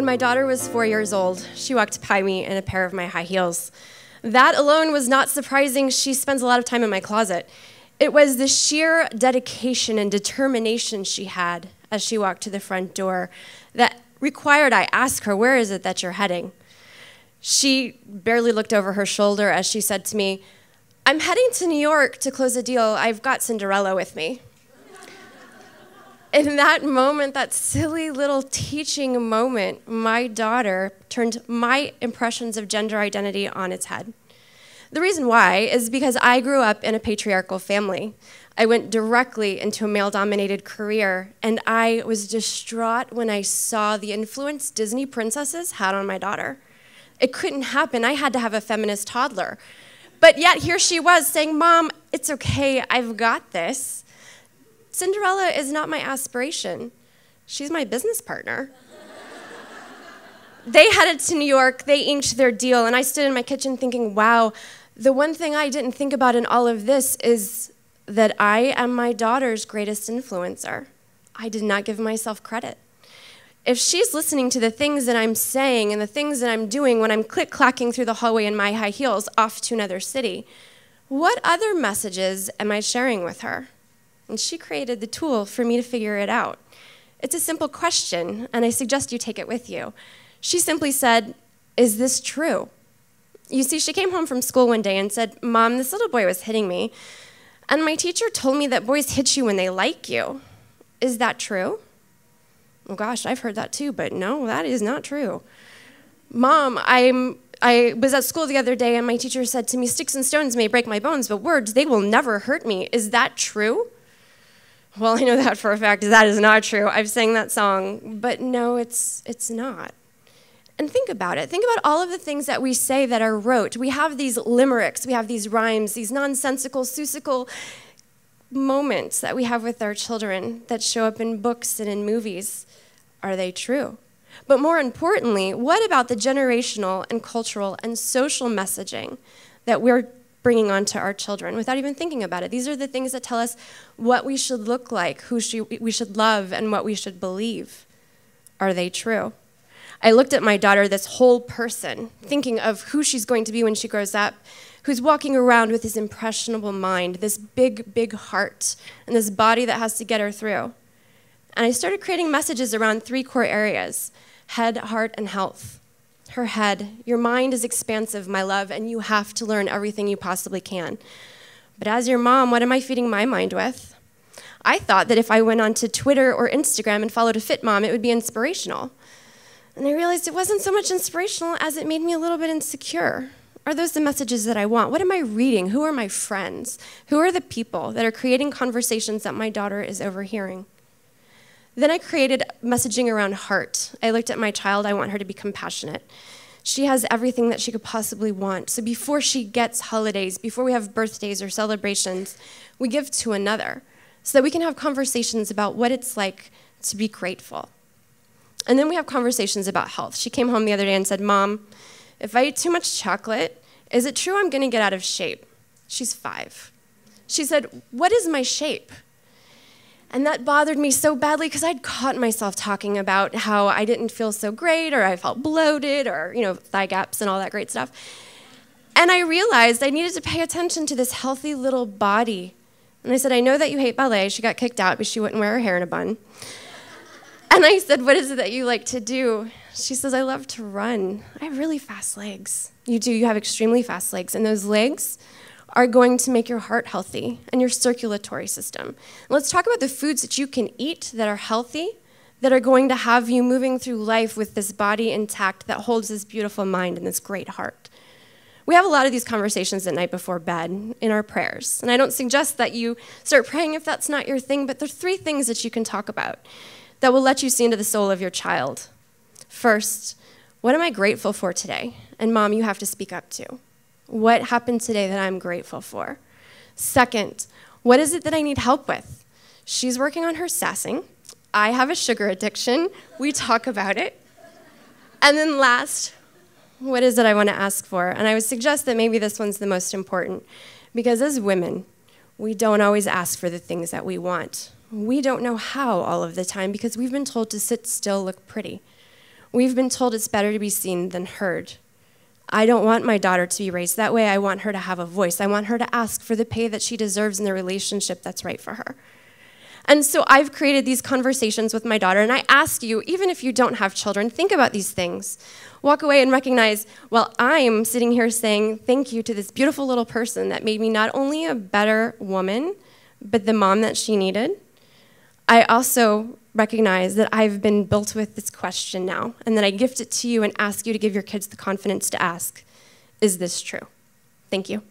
When my daughter was 4 years old, she walked by me in a pair of my high heels. That alone was not surprising. She spends a lot of time in my closet. It was the sheer dedication and determination she had as she walked to the front door that required I ask her, "Where is it that you're heading?" She barely looked over her shoulder as she said to me, "I'm heading to New York to close a deal. I've got Cinderella with me." In that moment, that silly little teaching moment, my daughter turned my impressions of gender identity on its head. The reason why is because I grew up in a patriarchal family. I went directly into a male-dominated career, and I was distraught when I saw the influence Disney princesses had on my daughter. It couldn't happen. I had to have a feminist toddler. But yet here she was saying, "Mom, it's okay, I've got this. Cinderella is not my aspiration. She's my business partner." They headed to New York, they inked their deal, and I stood in my kitchen thinking, wow, the one thing I didn't think about in all of this is that I am my daughter's greatest influencer. I did not give myself credit. If she's listening to the things that I'm saying and the things that I'm doing when I'm click-clacking through the hallway in my high heels off to another city, what other messages am I sharing with her? And she created the tool for me to figure it out. It's a simple question, and I suggest you take it with you. She simply said, "Is this true?" You see, she came home from school one day and said, "Mom, this little boy was hitting me, and my teacher told me that boys hit you when they like you. Is that true?" "Oh gosh, I've heard that too, but no, that is not true." "Mom, I was at school the other day and my teacher said to me, 'Sticks and stones may break my bones, but words, they will never hurt me. Is that true?' Well, I know that for a fact. That is not true. I've sang that song, but no, it's not." And think about it. Think about all of the things that we say that are rote. We have these limericks, we have these rhymes, these nonsensical, susical moments that we have with our children that show up in books and in movies. Are they true? But more importantly, what about the generational and cultural and social messaging that we're bringing on to our children without even thinking about it? These are the things that tell us what we should look like, who we should love, and what we should believe. Are they true? I looked at my daughter, this whole person, thinking of who she's going to be when she grows up, who's walking around with this impressionable mind, this big, big heart, and this body that has to get her through. And I started creating messages around 3 core areas: head, heart, and health. Her head, your mind is expansive, my love, and you have to learn everything you possibly can. But as your mom, what am I feeding my mind with? I thought that if I went onto Twitter or Instagram and followed a fit mom, it would be inspirational. And I realized it wasn't so much inspirational as it made me a little bit insecure. Are those the messages that I want? What am I reading? Who are my friends? Who are the people that are creating conversations that my daughter is overhearing? Then I created messaging around heart. I looked at my child. I want her to be compassionate. She has everything that she could possibly want. So before she gets holidays, before we have birthdays or celebrations, we give to another so that we can have conversations about what it's like to be grateful. And then we have conversations about health. She came home the other day and said, "Mom, if I eat too much chocolate, is it true I'm going to get out of shape?" She's 5. She said, "What is my shape?" And that bothered me so badly because I'd caught myself talking about how I didn't feel so great, or I felt bloated, or thigh gaps and all that great stuff. And I realized I needed to pay attention to this healthy little body. And I said, "I know that you hate ballet." She got kicked out because she wouldn't wear her hair in a bun. And I said, "What is it that you like to do?" She says, "I love to run. I have really fast legs." You do. You have extremely fast legs. And those legs are going to make your heart healthy and your circulatory system. Let's talk about the foods that you can eat that are healthy, that are going to have you moving through life with this body intact that holds this beautiful mind and this great heart. We have a lot of these conversations at night before bed in our prayers. And I don't suggest that you start praying if that's not your thing, but there's 3 things that you can talk about that will let you see into the soul of your child. First, what am I grateful for today? And Mom, you have to speak up too. What happened today that I'm grateful for? Second, what is it that I need help with? She's working on her sassing. I have a sugar addiction. We talk about it. And then last, what is it I want to ask for? And I would suggest that maybe this one's the most important, because as women, we don't always ask for the things that we want. We don't know how all of the time because we've been told to sit still, look pretty. We've been told it's better to be seen than heard. I don't want my daughter to be raised that way. I want her to have a voice. I want her to ask for the pay that she deserves in the relationship that's right for her. And so I've created these conversations with my daughter, and I ask you, even if you don't have children, think about these things. Walk away and recognize, well, I'm sitting here saying thank you to this beautiful little person that made me not only a better woman, but the mom that she needed. I also recognize that I've been built with this question now, and that I gift it to you and ask you to give your kids the confidence to ask, is this true? Thank you.